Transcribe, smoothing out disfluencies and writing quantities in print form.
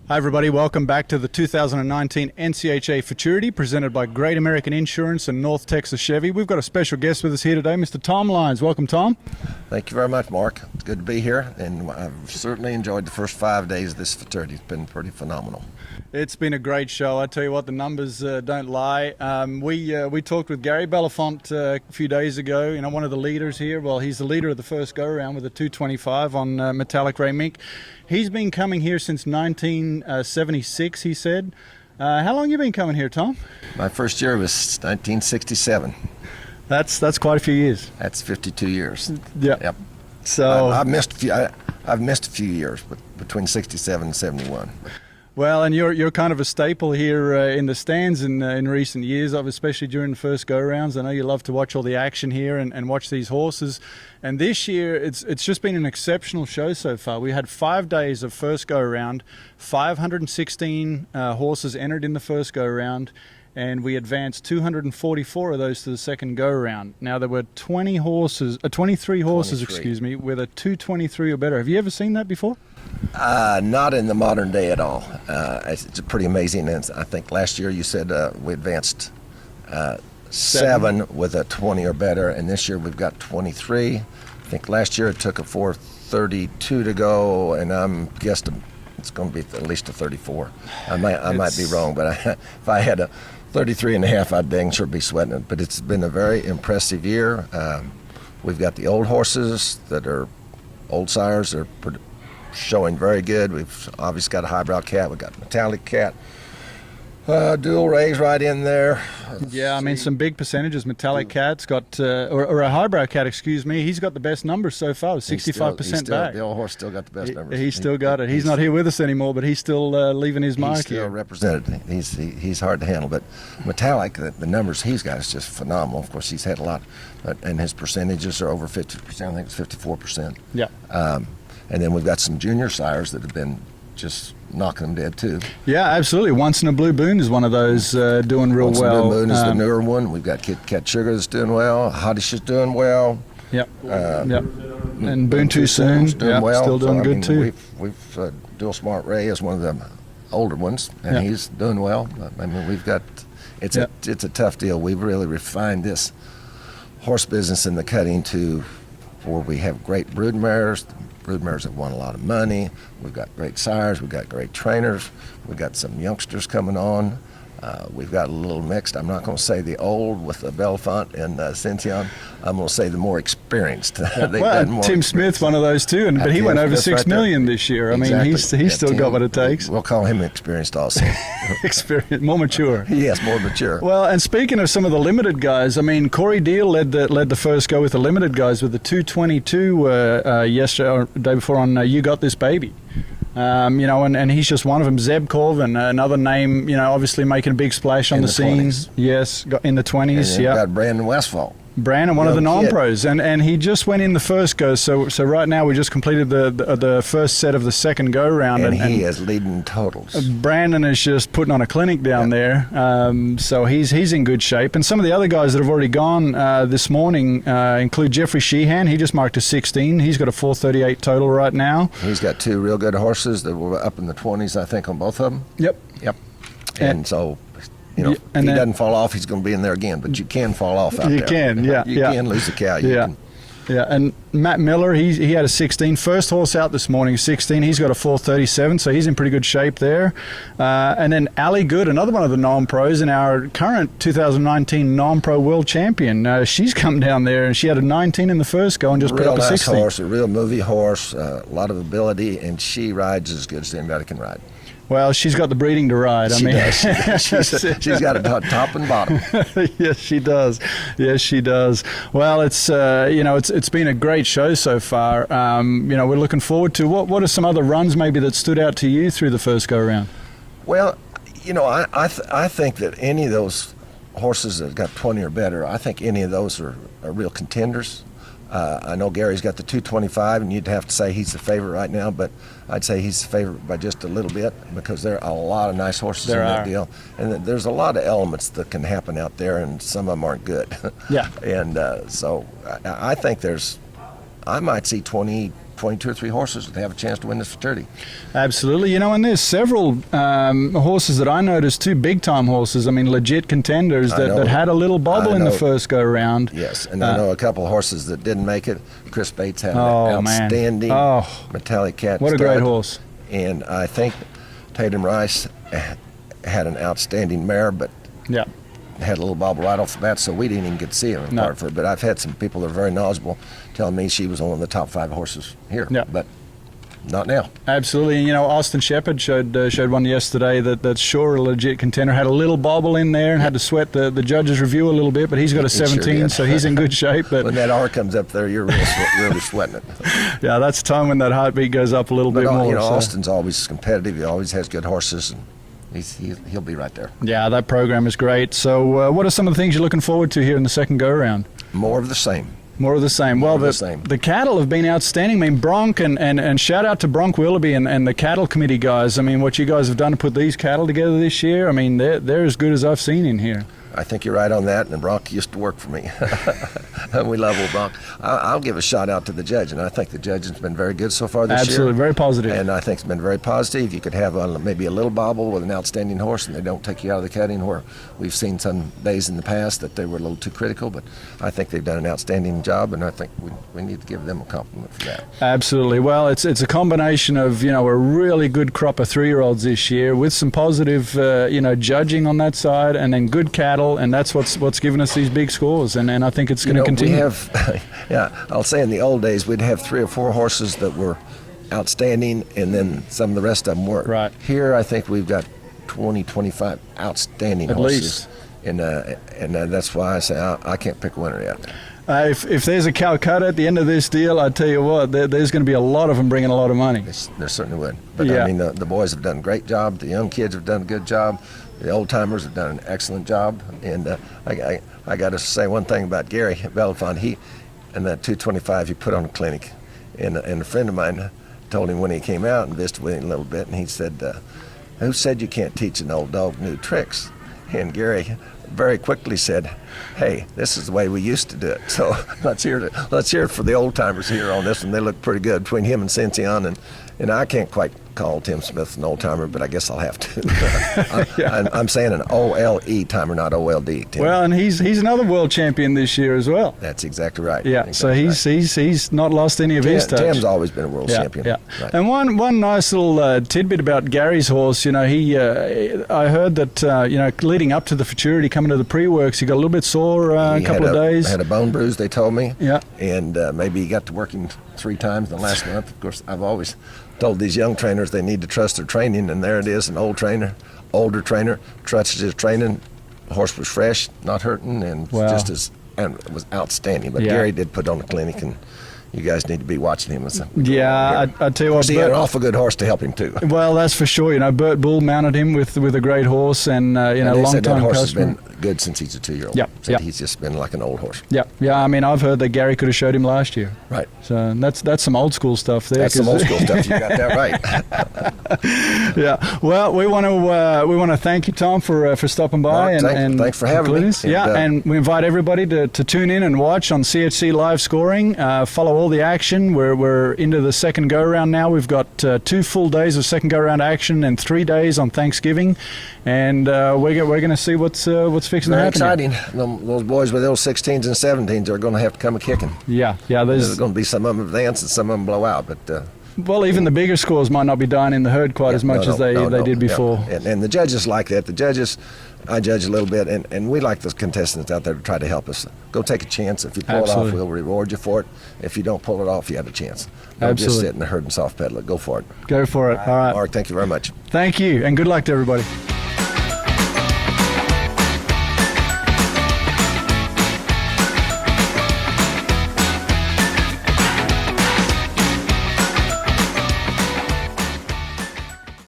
Hi everybody, welcome back to the 2019 NCHA Futurity presented by Great American Insurance and North Texas Chevy. We've got a special guest with us here today, Mr. Tom Lyons. Welcome, Tom. Thank you very much, Mark. It's good to be here, and I've certainly enjoyed the first 5 days of this Futurity. It's been pretty phenomenal. It's been a great show. I tell you what, the numbers don't lie. We talked with Gary Belafonte a few days ago, one of the leaders here. Well, he's the leader of the first go-around with a 225 on metallic ray mink. He's been coming here since 1976, he said. How long have you been coming here, Tom? My first year was 1967. That's quite a few years. That's 52 years. Yep. So I've missed a few years, but between 67 and 71. Well, and you're kind of a staple here in the stands in recent years, especially during the first go-rounds. I know you love to watch all the action here and watch these horses. And this year, it's just been an exceptional show so far. We had 5 days of first go-round, 516 horses entered in the first go-round, and we advanced 244 of those to the second go-round. Now, there were 23 horses, with a 223 or better. Have you ever seen that before? Not in the modern day at all. It's pretty amazing. And I think last year you said we advanced 7 with a 20 or better, and this year we've got 23. I think last year it took a 432 to go, and I'm guessing it's going to be at least a 34. I might be wrong, but if I had a 33 and a half, I'd dang sure be sweating it. But it's been a very impressive year. We've got the old horses that are old sires. They're showing very good. We've obviously got a highbrow cat. We've got a metallic cat. Dual rays right in there. Yeah, I mean, some big percentages. Metallic cat's got, or a highbrow cat, excuse me. He's got the best numbers so far, 65% back. The old horse still got the best numbers. He's still got it. He's not here with us anymore, but he's still leaving his mark he's still here. Represented. He's hard to handle, but metallic, the numbers he's got is just phenomenal. Of course, he's had a lot, and his percentages are over 50%. I think it's 54%. Yeah. And then we've got some junior sires that have been just knocking them dead too. Yeah, absolutely. Once in a Blue Boon is one of those doing real Once well. Blue Boon is the newer one. We've got Kit Kat Sugar that's doing well. Hottish is doing well. Yep. And Boon Too Soon's doing well. Still doing good too. We've Dual Smart Ray is one of the older ones, and he's doing well. I mean, we've got it's a tough deal. We've really refined this horse business in the cutting to where we have great brood mares. Brood mares have won a lot of money. We've got great sires. We've got great trainers. We've got some youngsters coming on. We've got a little mixed. I'm not going to say the old with the Belafonte and Cynthia. I'm going to say the more experienced. Tim Smith, one of those too, but he went over $6 million this year. I mean, he's still got what it takes. We'll call him experienced also. Experienced, more mature. Yes, more mature. Well, and speaking of some of the limited guys, I mean, Corey Deal led the first go with the limited guys with the 222 yesterday or the day before on You Got This Baby. And he's just one of them. Zeb Corvin, another name, obviously making a big splash on the scene. 20s. Yes, in the 20s. Yeah, got Brandon Westfall. Brandon, one of the non-pros, and he just went in the first go. So right now we just completed the first set of the second go round, and he is leading totals. Brandon is just putting on a clinic down there, so he's in good shape. And some of the other guys that have already gone this morning include Jeffrey Sheehan. He just marked a 16. He's got a 438 total right now. He's got 2 real good horses that were up in the 20s, I think, on both of them. Yep. And so. If he doesn't fall off, he's going to be in there again. But you can fall off out there. You can, yeah. You can lose the cow. Yeah, and Matt Miller, he had a 16. First horse out this morning, 16. He's got a 437, so he's in pretty good shape there. And then Ali Good, another one of the non-pros, and our current 2019 non-pro world champion. She's come down there, and she had a 19 in the first go and just put up a 16. Real nice horse, a real movie horse, a lot of ability, and she rides as good as anybody can ride. Well, she's got the breeding to ride. She's got it top and bottom. Yes, she does. Yes, she does. Well, it's it's been a great show so far. We're looking forward to what are some other runs maybe that stood out to you through the first go round? Well, I think that any of those horses that got 20 or better, I think any of those are real contenders. I know Gary's got the 225, and you'd have to say he's the favorite right now, but I'd say he's the favorite by just a little bit because there are a lot of nice horses in that deal. And there's a lot of elements that can happen out there, and some of them aren't good. Yeah. And so I think I might see 20 22 or 3 horses that have a chance to win this Futurity. Absolutely. You know, and there's several horses that I noticed too, big-time horses. I mean, legit contenders that had a little bobble in the first go-round. Yes, and I know a couple of horses that didn't make it. Chris Bates had an outstanding Metallic Cat What a stud, great horse. And I think Tatum Rice had an outstanding mare, but had a little bobble right off the bat, so we didn't even get to see him apart from it. But I've had some people that are very knowledgeable telling me she was one of the top 5 horses here. But not now. Absolutely. And, you know, Austin Shepherd showed one yesterday that's sure a legit contender. Had a little bobble in there and had to sweat the judge's review a little bit, but he's got a 17, sure, so he's in good shape. But when that R comes up there, you're really sweating it. Yeah, that's the time when that heartbeat goes up a little bit more. You know, Austin's always competitive. He always has good horses, and he'll be right there. Yeah, that program is great. So what are some of the things you're looking forward to here in the second go-around? More of the same. More of the same. Well, the cattle have been outstanding. I mean, Bronk and shout out to Bronk Willoughby and the cattle committee guys. I mean, what you guys have done to put these cattle together this year, I mean, they're as good as I've seen in here. I think you're right on that, and Bronk used to work for me. We love old Bronk. I'll give a shout out to the judge, and I think the judge has been very good so far this year. Absolutely, very positive. And I think it's been very positive. You could have maybe a little bobble with an outstanding horse, and they don't take you out of the cutting, where we've seen some days in the past that they were a little too critical, but I think they've done an outstanding job, and I think we need to give them a compliment for that. Absolutely. Well, it's a combination of, you know, a really good crop of 3-year-olds this year with some positive, you know, judging on that side, and then good cattle. And that's what's given us these big scores, and I think it's going to continue. We have, I'll say in the old days we'd have 3 or 4 horses that were outstanding, and then some of the rest of them weren't. Right. Here I think we've got 20, 25 outstanding horses. And that's why I say I can't pick a winner yet. If there's a Calcutta at the end of this deal, I tell you what, there's going to be a lot of them bringing a lot of money. There certainly would. But I mean, the boys have done a great job. The young kids have done a good job. The old timers have done an excellent job. And I got to say one thing about Gary Belafonte. He, and that 225 he put on a clinic, and a friend of mine told him when he came out and visited with him a little bit, and he said, "Who said you can't teach an old dog new tricks?" And Gary very quickly said, "Hey, this is the way we used to do it." So let's hear it for the old timers here on this one. They look pretty good between him and Cincion, and I can't quite call Tim Smith an old timer, but I guess I'll have to. I'm saying an OLE timer, not OLD. Tim. Well, and he's another world champion this year as well. That's exactly right. Yeah, so he's not lost any of his touch. Tim's always been a world champion. Yeah. Right. And one nice little tidbit about Gary's horse, you know, I heard that you know, leading up to the Futurity, coming to the pre-works, he got a little bit sore a couple of days. Had a bone bruise, they told me. Yeah. And maybe he got to working 3 times in the last month. Of course, I've always told these young trainers they need to trust their training, and there it is, an older trainer, trusted his training. The horse was fresh, not hurting, and it was outstanding. But Gary did put on a clinic, and you guys need to be watching him. I tell you what, he had an awful good horse to help him too. Well, that's for sure. You know, Bert Bull mounted him with a great horse, and you know, long time horse customer. Has been good since he's a 2-year-old. Yeah. He's just been like an old horse. Yeah. I mean, I've heard that Gary could have showed him last year. Right. So that's some old school stuff there. That's some old school stuff. You got that right. Yeah. Well, we want to thank you, Tom, for stopping by. Mark, and thanks for having me. And we invite everybody to tune in and watch on CHC Live Scoring. Follow all the action. We're into the second go-around now. We've got 2 full days of second go-around action and 3 days on Thanksgiving, and we're going to see what's fixing to happen. Very exciting. Those boys with those 16s and 17s are going to have to come a-kicking. Yeah. There's going to be some of them advance and some of them blow out, but... well, even the bigger scores might not be dying in the herd quite as much as they did before. Yeah. And the judges like that. The judges, I judge a little bit, and we like the contestants out there to try to help us. Go take a chance. If you pull it off, we'll reward you for it. If you don't pull it off, you have a chance. Don't just sit in the herd and soft pedal it. Go for it. Go for it. All right. Mark, thank you very much. Thank you, and good luck to everybody.